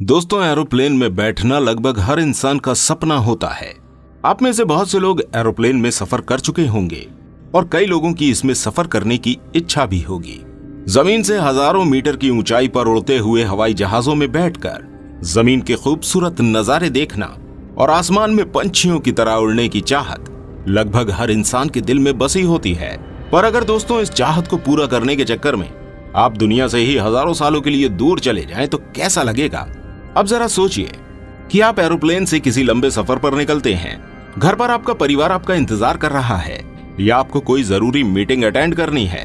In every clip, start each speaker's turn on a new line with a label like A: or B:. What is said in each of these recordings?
A: दोस्तों, एरोप्लेन में बैठना लगभग हर इंसान का सपना होता है। आप में से बहुत से लोग एरोप्लेन में सफर कर चुके होंगे और कई लोगों की इसमें सफर करने की इच्छा भी होगी। जमीन से हजारों मीटर की ऊंचाई पर उड़ते हुए हवाई जहाजों में बैठकर जमीन के खूबसूरत नजारे देखना और आसमान में पंछियों की तरह उड़ने की चाहत लगभग हर इंसान के दिल में बसी होती है। पर अगर दोस्तों इस चाहत को पूरा करने के चक्कर में आप दुनिया से ही हजारों सालों के लिए दूर चले जाएं तो कैसा लगेगा? अब जरा सोचिए कि आप एरोप्लेन से किसी लंबे सफर पर निकलते हैं। घर पर आपका परिवार आपका इंतजार कर रहा है या आपको कोई जरूरी मीटिंग अटेंड करनी है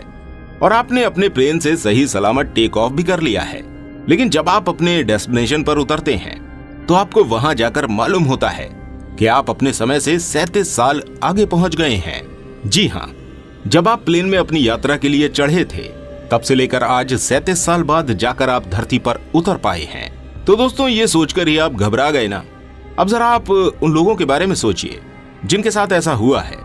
A: और आपने अपने प्लेन से सही सलामत टेक ऑफ भी कर लिया है। लेकिन जब आप अपने डेस्टिनेशन पर उतरते हैं तो आपको वहां जाकर मालूम होता है कि आप अपने समय से 37 साल आगे पहुंच गए हैं। जी हाँ, जब आप प्लेन में अपनी यात्रा के लिए चढ़े थे तब से लेकर आज 37 साल बाद जाकर आप धरती पर उतर पाए हैं। तो दोस्तों, ये सोचकर ही आप घबरा गए ना? अब जरा आप उन लोगों के बारे में सोचिए जिनके साथ ऐसा हुआ है।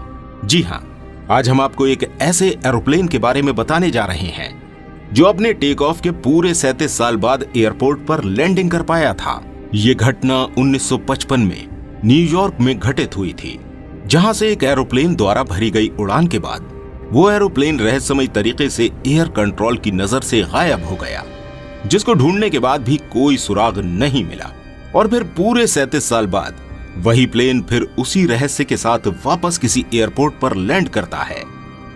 A: जी हाँ, आज हम आपको एक ऐसे एरोप्लेन के बारे में बताने जा रहे हैं जो अपने टेक ऑफ के पूरे 37 साल बाद एयरपोर्ट पर लैंडिंग कर पाया था। ये घटना 1955 में न्यूयॉर्क में घटित हुई थी, जहां से एक एरोप्लेन द्वारा भरी गई उड़ान के बाद वो एरोप्लेन रहस्यमय तरीके से एयर कंट्रोल की नजर से गायब हो गया, जिसको ढूंढने के बाद भी कोई सुराग नहीं मिला। और फिर पूरे 37 साल बाद वही प्लेन फिर उसी रहस्य के साथ वापस किसी एयरपोर्ट पर लैंड करता है।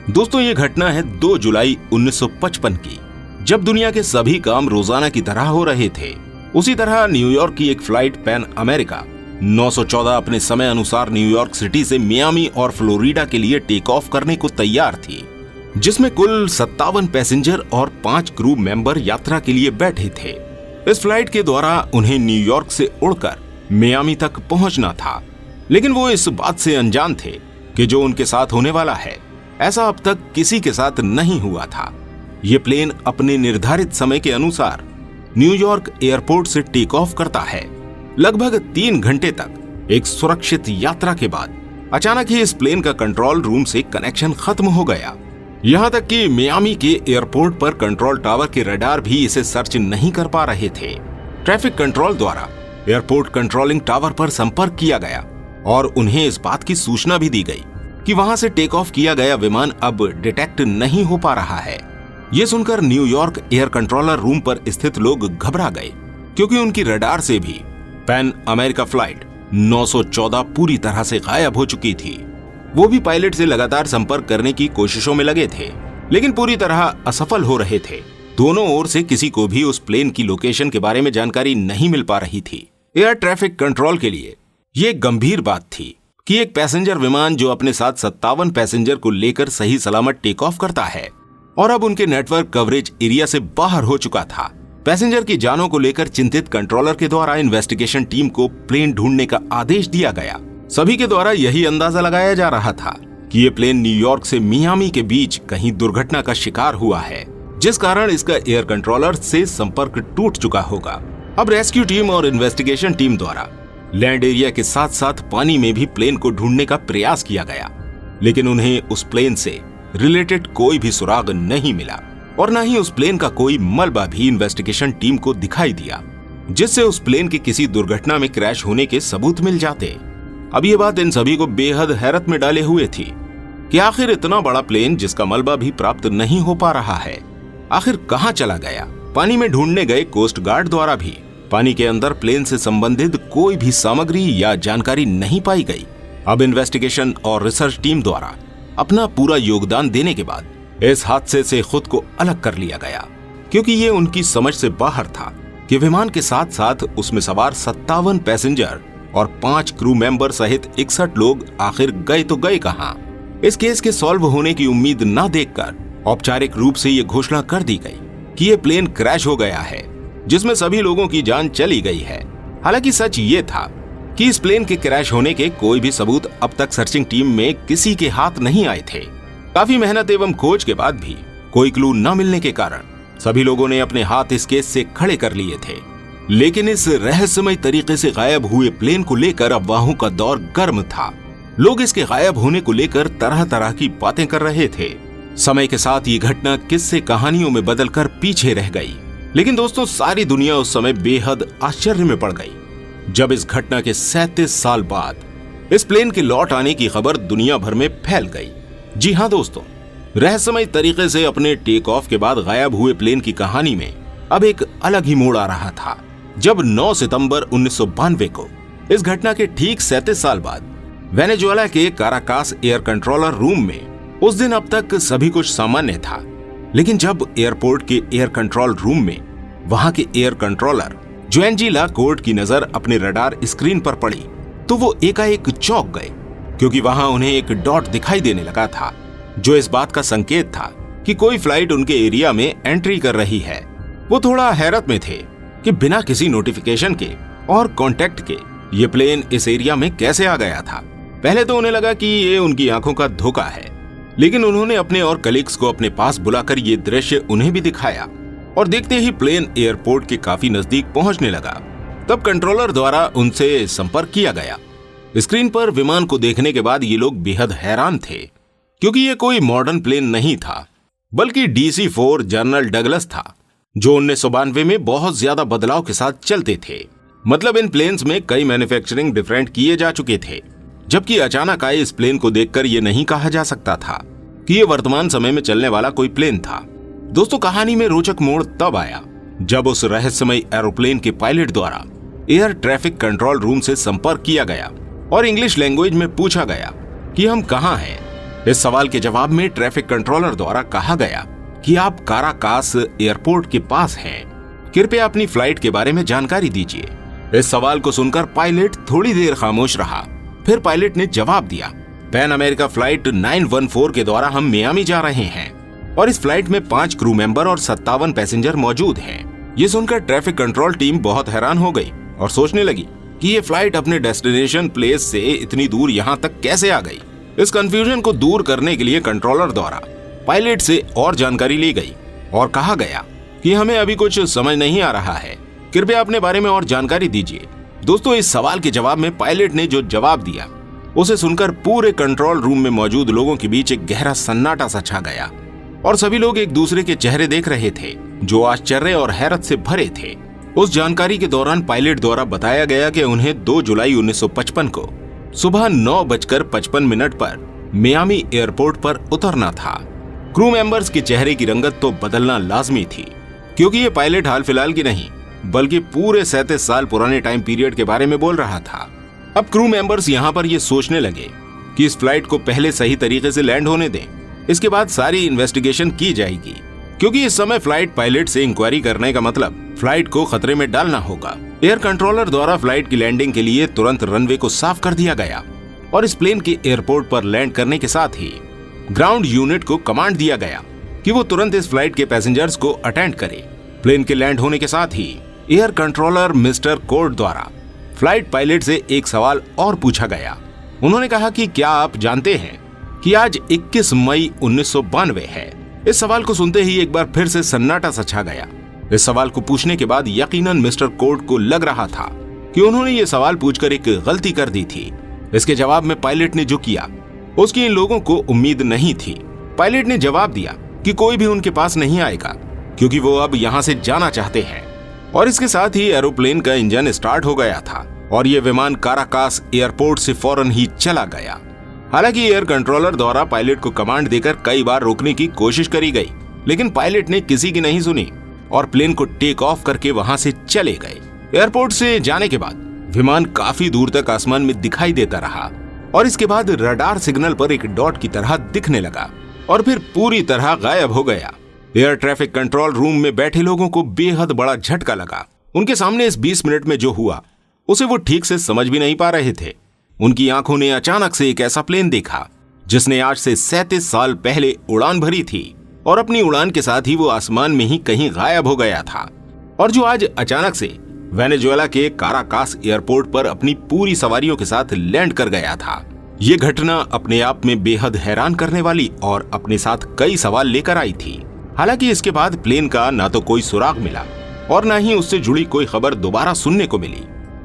A: दोस्तों, ये घटना है 2 जुलाई 1955 की, जब दुनिया के सभी काम रोजाना की तरह हो रहे थे। उसी तरह न्यूयॉर्क की एक फ्लाइट पैन अमेरिका 914 अपने समय अनुसार न्यूयॉर्क सिटी से मियामी और फ्लोरिडा के लिए टेक ऑफ करने को तैयार थी, जिसमें कुल 57 पैसेंजर और 5 क्रू मेंबर यात्रा के लिए बैठे थे। इस फ्लाइट के द्वारा उन्हें न्यूयॉर्क से उड़कर मियामी तक पहुंचना था, लेकिन वो इस बात से अनजान थे कि जो उनके साथ होने वाला है ऐसा अब तक किसी के साथ नहीं हुआ था। ये प्लेन अपने निर्धारित समय के अनुसार न्यूयॉर्क एयरपोर्ट से टेक ऑफ करता है। लगभग 3 घंटे तक एक सुरक्षित यात्रा के बाद अचानक ही इस प्लेन का कंट्रोल रूम से कनेक्शन खत्म हो गया। यहाँ तक कि मियामी के एयरपोर्ट पर कंट्रोल टावर के रडार भी इसे सर्च नहीं कर पा रहे थे। ट्रैफिक कंट्रोल द्वारा एयरपोर्ट कंट्रोलिंग टावर पर संपर्क किया गया और उन्हें इस बात की सूचना भी दी गई कि वहां से टेक ऑफ किया गया विमान अब डिटेक्ट नहीं हो पा रहा है। ये सुनकर न्यूयॉर्क एयर कंट्रोलर रूम पर स्थित लोग घबरा गए, क्योंकि उनकी रडार से भी पैन अमेरिका फ्लाइट 914 पूरी तरह से गायब हो चुकी थी। वो भी पायलट से लगातार संपर्क करने की कोशिशों में लगे थे, लेकिन पूरी तरह असफल हो रहे थे। दोनों ओर से किसी को भी उस प्लेन की लोकेशन के बारे में जानकारी नहीं मिल पा रही थी। एयर ट्रैफिक कंट्रोल के लिए ये गंभीर बात थी कि एक पैसेंजर विमान जो अपने साथ 57 पैसेंजर को लेकर सही सलामत टेक ऑफ करता है और अब उनके नेटवर्क कवरेज एरिया से बाहर हो चुका था। पैसेंजर की जानों को लेकर चिंतित कंट्रोलर के द्वारा इन्वेस्टिगेशन टीम को प्लेन ढूंढने का आदेश दिया गया। सभी के द्वारा यही अंदाजा लगाया जा रहा था कि ये प्लेन न्यूयॉर्क से मियामी के बीच कहीं दुर्घटना का शिकार हुआ है, जिस कारण इसका एयर कंट्रोलर से संपर्क टूट चुका होगा। अब रेस्क्यू टीम और इन्वेस्टिगेशन टीम द्वारा लैंड एरिया के साथ साथ पानी में भी प्लेन को ढूंढने का प्रयास किया गया, लेकिन उन्हें उस प्लेन से रिलेटेड कोई भी सुराग नहीं मिला और न ही उस प्लेन का कोई मलबा भी इन्वेस्टिगेशन टीम को दिखाई दिया, जिससे उस प्लेन के किसी दुर्घटना में क्रैश होने के सबूत मिल जाते। अब ये बात इन सभी को बेहद हैरत में डाले हुए थी कि आखिर इतना बड़ा प्लेन जिसका मलबा भी प्राप्त नहीं हो पा रहा है, आखिर कहां चला गया। पानी में ढूंढने गए कोस्ट गार्ड द्वारा भी पानी के अंदर प्लेन से संबंधित कोई भी सामग्री या जानकारी नहीं पाई गई। अब इन्वेस्टिगेशन और रिसर्च टीम द्वारा अपना पूरा योगदान देने के बाद इस हादसे से खुद को अलग कर लिया गया, क्योंकि ये उनकी समझ से बाहर था कि विमान के साथ साथ उसमें सवार 57 पैसेंजर और 5 क्रू मेंबर सहित 61 लोग आखिर गए तो गए कहां। इस केस के सॉल्व होने की उम्मीद न देखकर औपचारिक रूप से ये घोषणा कर दी गई कि ये प्लेन क्रैश हो गया है, जिसमें सभी लोगों की जान चली गई है। हालांकि सच ये था कि इस प्लेन के क्रैश होने के कोई भी सबूत अब तक सर्चिंग टीम में किसी के हाथ नहीं आए थे। काफी मेहनत एवं खोज के बाद भी कोई क्लू न मिलने के कारण सभी लोगों ने अपने हाथ इस केस से खड़े कर लिए थे। लेकिन इस रहस्यमय तरीके से गायब हुए प्लेन को लेकर अफवाहों का दौर गर्म था। लोग इसके गायब होने को लेकर तरह तरह की बातें कर रहे थे। समय के साथ ये घटना किस्से कहानियों में बदलकर पीछे रह गई, लेकिन दोस्तों सारी दुनिया उस समय बेहद आश्चर्य में पड़ गई जब इस घटना के 37 साल बाद इस प्लेन के लौट आने की खबर दुनिया भर में फैल गई। जी हां दोस्तों, रहस्यमय तरीके से अपने टेक ऑफ के बाद गायब हुए प्लेन की कहानी में अब एक अलग ही मोड़ आ रहा था जब 9 सितंबर 1992 को इस घटना के ठीक 37 साल बाद वेनेजुएला के काराकास एयर कंट्रोलर रूम में उस दिन अब तक सभी कुछ सामान्य था, लेकिन जब एयरपोर्ट के एयर कंट्रोल रूम में वहां के एयर कंट्रोलर जोएंजी ला कोर्ट की नजर अपने रडार स्क्रीन पर पड़ी तो वो एकाएक चौंक गए, क्योंकि वहां उन्हें एक डॉट दिखाई देने लगा था जो इस बात का संकेत था कि कोई फ्लाइट उनके एरिया में एंट्री कर रही है। वो थोड़ा हैरत में थे कि बिना किसी नोटिफिकेशन के और कांटेक्ट के ये प्लेन इस एरिया में कैसे आ गया था। पहले तो उन्हें लगा कि ये उनकी आंखों का धोखा है, लेकिन उन्होंने अपने और कलीग्स को अपने पास बुलाकर ये दृश्य उन्हें भी दिखाया और देखते ही प्लेन एयरपोर्ट के काफी नजदीक पहुंचने लगा। तब कंट्रोलर द्वारा उनसे संपर्क किया गया। स्क्रीन पर विमान को देखने के बाद ये लोग बेहद हैरान थे, क्योंकि ये कोई मॉडर्न प्लेन नहीं था बल्कि DC-4 जनरल डगलस था जो 1992 में बहुत ज्यादा बदलाव के साथ चलते थे। मतलब इन प्लेन्स में कई मैन्युफैक्चरिंग डिफरेंट किए जा चुके थे, जबकि अचानक आए इस प्लेन को देखकर यह नहीं कहा जा सकता था कि यह वर्तमान समय में चलने वाला कोई प्लेन था। दोस्तों कहानी में रोचक मोड़ तब आया जब उस रहस्यमय एरोप्लेन के पायलट द्वारा एयर ट्रैफिक कंट्रोल रूम से संपर्क किया गया और इंग्लिश लैंग्वेज में पूछा गया कि हम कहां हैं। इस सवाल के जवाब में ट्रैफिक कंट्रोलर द्वारा कहा गया कि आप काराकास एयरपोर्ट के पास हैं, कृपया अपनी फ्लाइट के बारे में जानकारी दीजिए। इस सवाल को सुनकर पायलट थोड़ी देर खामोश रहा, फिर पायलट ने जवाब दिया, पैन अमेरिका फ्लाइट 914 के द्वारा हम मियामी जा रहे हैं और इस फ्लाइट में 5 क्रू मेंबर और 57 पैसेंजर मौजूद हैं। ये सुनकर ट्रैफिक कंट्रोल टीम बहुत हैरान हो गई और सोचने लगी कि ये फ्लाइट अपने डेस्टिनेशन प्लेस से इतनी दूर यहाँ तक कैसे आ गई। इस कंफ्यूजन को दूर करने के लिए कंट्रोलर द्वारा पायलट से और जानकारी ली गई और कहा गया कि हमें अभी कुछ समझ नहीं आ रहा है, कृपया अपने बारे में और जानकारी दीजिए। दोस्तों इस सवाल के जवाब में पायलट ने जो जवाब दिया उसे सुनकर पूरे कंट्रोल रूम में मौजूद लोगों के बीच एक गहरा सन्नाटा सा छा गया और सभी लोग एक दूसरे के चेहरे देख रहे थे जो आश्चर्य और हैरत से भरे थे। उस जानकारी के दौरान पायलट द्वारा बताया गया कि उन्हें 2 जुलाई 1955 को सुबह 9:55 पर मियामी एयरपोर्ट पर उतरना था। क्रू मेंबर्स के चेहरे की रंगत तो बदलना लाजमी थी, क्योंकि ये पायलट हाल फिलहाल की नहीं बल्कि पूरे 37 साल पुराने टाइम पीरियड के बारे में बोल रहा था। अब क्रू मेंबर्स यहाँ पर ये सोचने लगे कि इस फ्लाइट को पहले सही तरीके से लैंड होने दें, इसके बाद सारी इन्वेस्टिगेशन की जाएगी, क्योंकि इस समय फ्लाइट पायलट से इंक्वायरी करने का मतलब फ्लाइट को खतरे में डालना होगा। एयर कंट्रोलर द्वारा फ्लाइट की लैंडिंग के लिए तुरंत रनवे को साफ कर दिया गया और इस प्लेन के एयरपोर्ट पर लैंड करने के साथ ही ग्राउंड यूनिट को कमांड दिया गया कि वो तुरंत इस फ्लाइट के पैसेंजर्स को अटेंड करे। प्लेन के लैंड होने के साथ ही एयर कंट्रोलर मिस्टर कोर्ट द्वारा फ्लाइट पायलट से एक सवाल और पूछा गया। उन्होंने कहा कि क्या आप जानते हैं कि आज 21 मई 1992 है। इस सवाल को सुनते ही एक बार फिर से सन्नाटा सा छा गया। इस सवाल को पूछने के बाद यकीनन मिस्टर कोर्ट को लग रहा था कि उन्होंने ये सवाल पूछकर एक गलती कर दी थी। इसके जवाब में पायलट ने जो किया उसकी इन लोगों को उम्मीद नहीं थी। पायलट ने जवाब दिया कि कोई भी उनके पास नहीं आएगा, क्योंकि वो अब यहाँ से जाना चाहते हैं। और इसके साथ ही एरोप्लेन का इंजन स्टार्ट हो गया था और ये विमान काराकास एयरपोर्ट से फौरन ही चला गया। हालांकि एयर कंट्रोलर द्वारा पायलट को कमांड देकर कई बार रोकने की कोशिश करी गई, लेकिन पायलट ने किसी की नहीं सुनी और प्लेन को टेक ऑफ करके वहां से चले गए। एयरपोर्ट से जाने के बाद विमान काफी दूर तक आसमान में दिखाई देता रहा और इसके बाद रडार सिग्नल पर एक डॉट की तरह दिखने लगा और फिर पूरी तरह गायब हो गया। एयर ट्रैफिक कंट्रोल रूम में बैठे लोगों को बेहद बड़ा झटका लगा। उनके सामने इस 20 मिनट में जो हुआ उसे वो ठीक से समझ भी नहीं पा रहे थे। उनकी आंखों ने अचानक से एक ऐसा प्लेन देखा जिसने आज से 37 साल पहले उड़ान भरी थी और अपनी उड़ान के साथ ही वो आसमान में ही कहीं गायब हो गया था, और जो आज अचानक से वेनेजुएला के काराकास एयरपोर्ट पर अपनी पूरी सवारियों के साथ लैंड कर गया था। ये घटना अपने आप में बेहद हैरान करने वाली और अपने साथ कई सवाल लेकर आई थी। हालांकि इसके बाद प्लेन का ना तो कोई सुराग मिला और ना ही उससे जुड़ी कोई खबर दोबारा सुनने को मिली।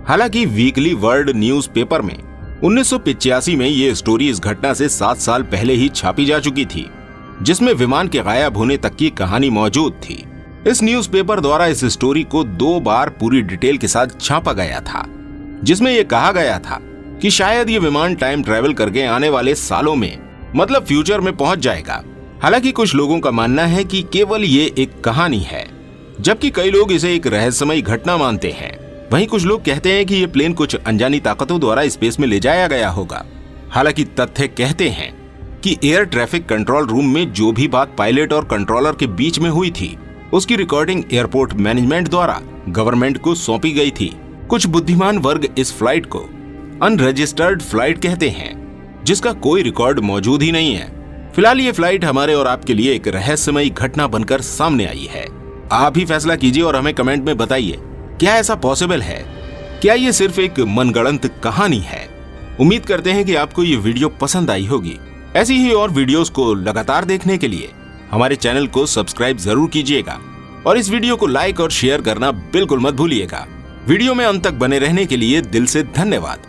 A: हालांकि वीकली वर्ल्ड न्यूज पेपर में 1985 में ये स्टोरी इस घटना से 7 साल पहले ही छापी जा चुकी थी, जिसमें विमान के गायब होने तक की कहानी मौजूद थी। इस न्यूज़पेपर द्वारा इस स्टोरी को 2 बार पूरी डिटेल के साथ छापा गया था, जिसमें यह कहा गया था कि शायद ये विमान टाइम ट्रैवल करके आने वाले सालों में मतलब फ्यूचर में पहुंच जाएगा। हालांकि कुछ लोगों का मानना है कि केवल ये एक कहानी है, जबकि कई लोग इसे एक रहस्यमयी घटना मानते हैं। वहीं कुछ लोग कहते हैं कि ये प्लेन कुछ अनजानी ताकतों द्वारा स्पेस में ले जाया गया होगा। हालांकि तथ्य कहते हैं कि एयर ट्रैफिक कंट्रोल रूम में जो भी बात पायलट और कंट्रोलर के बीच में हुई थी, उसकी रिकॉर्डिंग एयरपोर्ट मैनेजमेंट द्वारा गवर्नमेंट को सौंपी गई थी। कुछ बुद्धिमान वर्ग इस फ्लाइट को अनरजिस्टर्ड फ्लाइट कहते हैं, जिसका कोई रिकॉर्ड मौजूद ही नहीं है। फिलहाल ये फ्लाइट हमारे और आपके लिए एक रहस्यमयी घटना बनकर सामने आई है। आप ही फैसला कीजिए और हमें कमेंट में बताइए, क्या ऐसा पॉसिबल है? क्या ये सिर्फ एक मनगढ़ंत कहानी है? उम्मीद करते हैं कि आपको ये वीडियो पसंद आई होगी। ऐसी ही और वीडियोस को लगातार देखने के लिए हमारे चैनल को सब्सक्राइब जरूर कीजिएगा और इस वीडियो को लाइक और शेयर करना बिल्कुल मत भूलिएगा। वीडियो में अंत तक बने रहने के लिए दिल से धन्यवाद।